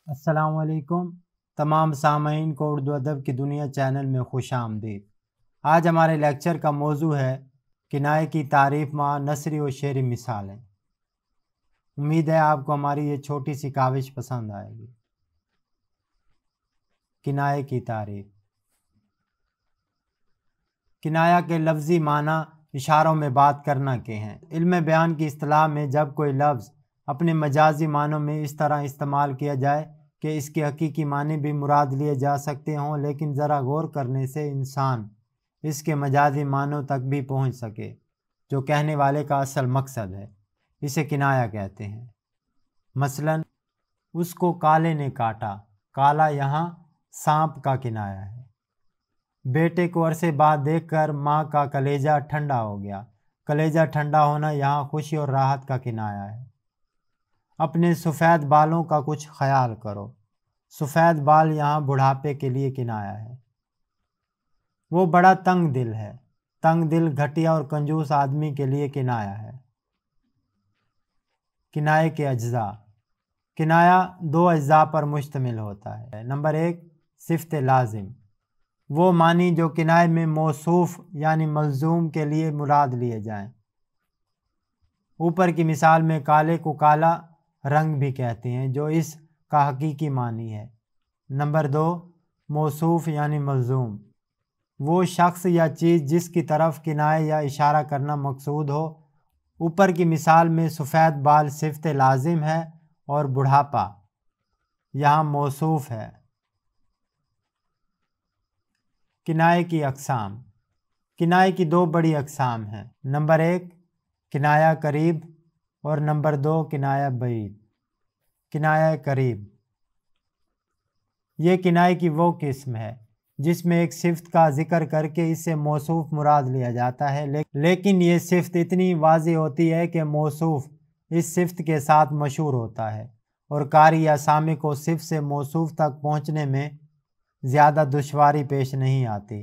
السلام علیکم تمام سامعین کو اردو ادب کی دنیا چینل میں خوش آمدید۔ آج ہمارے لیکچر کا موضوع ہے کنایے کی تعریف مع نثری و شعری مثالیں۔ امید ہے آپ کو ہماری یہ چھوٹی سی کاوش پسند آئے گی۔ کنایے کی تعریف۔ کنایہ کے لفظی معنی اشاروں میں بات کرنا کے ہیں۔ علم بیان کی اصطلاح میں جب کوئی لفظ اپنے مجازی معنوں میں اس طرح استعمال کیا جائے کہ اس کے حقیقی معنی بھی مراد لیے جا سکتے ہوں، لیکن ذرا غور کرنے سے انسان اس کے مجازی معنوں تک بھی پہنچ سکے جو کہنے والے کا اصل مقصد ہے، اسے کنایہ کہتے ہیں۔ مثلا اس کو کالے نے کاٹا، کالا یہاں سانپ کا کنایہ ہے۔ بیٹے کو عرصے بعد دیکھ کر ماں کا کلیجہ ٹھنڈا ہو گیا، کلیجہ ٹھنڈا ہونا یہاں خوشی اور راحت کا کنایہ ہے۔ اپنے سفید بالوں کا کچھ خیال کرو، سفید بال یہاں بڑھاپے کے لیے کنایہ ہے۔ وہ بڑا تنگ دل ہے، تنگ دل گھٹیا اور کنجوس آدمی کے لیے کنایہ ہے۔ کنایے کے اجزاء۔ کنایہ دو اجزاء پر مشتمل ہوتا ہے۔ نمبر 1، صفت لازم، وہ معنی جو کنایے میں موصوف یعنی ملزوم کے لیے مراد لیے جائیں۔ اوپر کی مثال میں کالے کو کالا رنگ بھی کہتے ہیں جو اس کا حقیقی معنی ہے۔ نمبر 2، موصوف یعنی ملزوم، وہ شخص یا چیز جس کی طرف کنایہ یا اشارہ کرنا مقصود ہو۔ اوپر کی مثال میں سفید بال صفت لازم ہے اور بڑھاپا یہاں موصوف ہے۔ کنایے کی اقسام۔ کنایے کی دو بڑی اقسام ہیں۔ نمبر 1، کنایہ قریب اور نمبر 2، کنایہ بعید۔ کنایہ قریب، یہ کنایے کی وہ قسم ہے جس میں ایک صفت کا ذکر کر کے اس سے موصوف مراد لیا جاتا ہے، لیکن یہ صفت اتنی واضح ہوتی ہے کہ موصوف اس صفت کے ساتھ مشہور ہوتا ہے اور قاری یا سامع کو صفت سے موصوف تک پہنچنے میں زیادہ دشواری پیش نہیں آتی،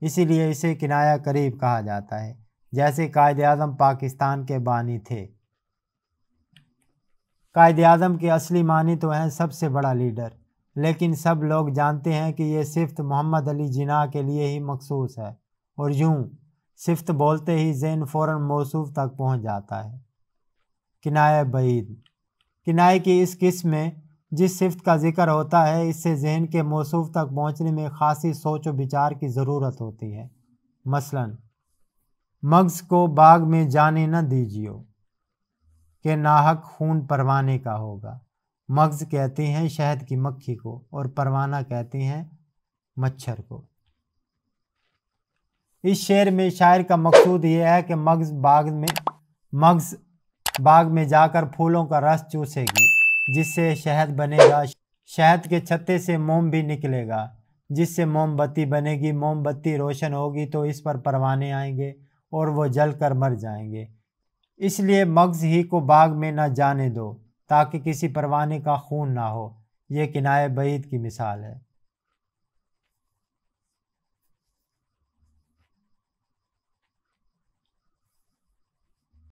اسی لیے اسے کنایہ قریب کہا جاتا ہے۔ جیسے قائد اعظم پاکستان کے بانی تھے۔ قائد اعظم کے اصلی معنی تو ہیں سب سے بڑا لیڈر، لیکن سب لوگ جانتے ہیں کہ یہ صفت محمد علی جناح کے لیے ہی مخصوص ہے، اور یوں صفت بولتے ہی ذہن فوراً موصوف تک پہنچ جاتا ہے۔ کنایہ بعید۔ کنایے کی اس قسم میں جس صفت کا ذکر ہوتا ہے اس سے ذہن کے موصوف تک پہنچنے میں خاصی سوچ و بچار کی ضرورت ہوتی ہے۔ مثلا مغز کو باغ میں جانے نہ دیجیو کہ ناحق خون پروانے کا ہوگا۔ مغز کہتے ہیں شہد کی مکھی کو اور پروانہ کہتے ہیں مچھر کو۔ اس شعر میں شاعر کا مقصود یہ ہے کہ مغز باغ میں جا کر پھولوں کا رس چوسے گی جس سے شہد بنے گا، شہد کے چھتے سے موم بھی نکلے گا جس سے موم بتی بنے گی، موم بتی روشن ہوگی تو اس پر پروانے آئیں گے اور وہ جل کر مر جائیں گے، اس لیے مغز ہی کو باغ میں نہ جانے دو تاکہ کسی پروانے کا خون نہ ہو۔ یہ کنایہ بعید کی مثال ہے۔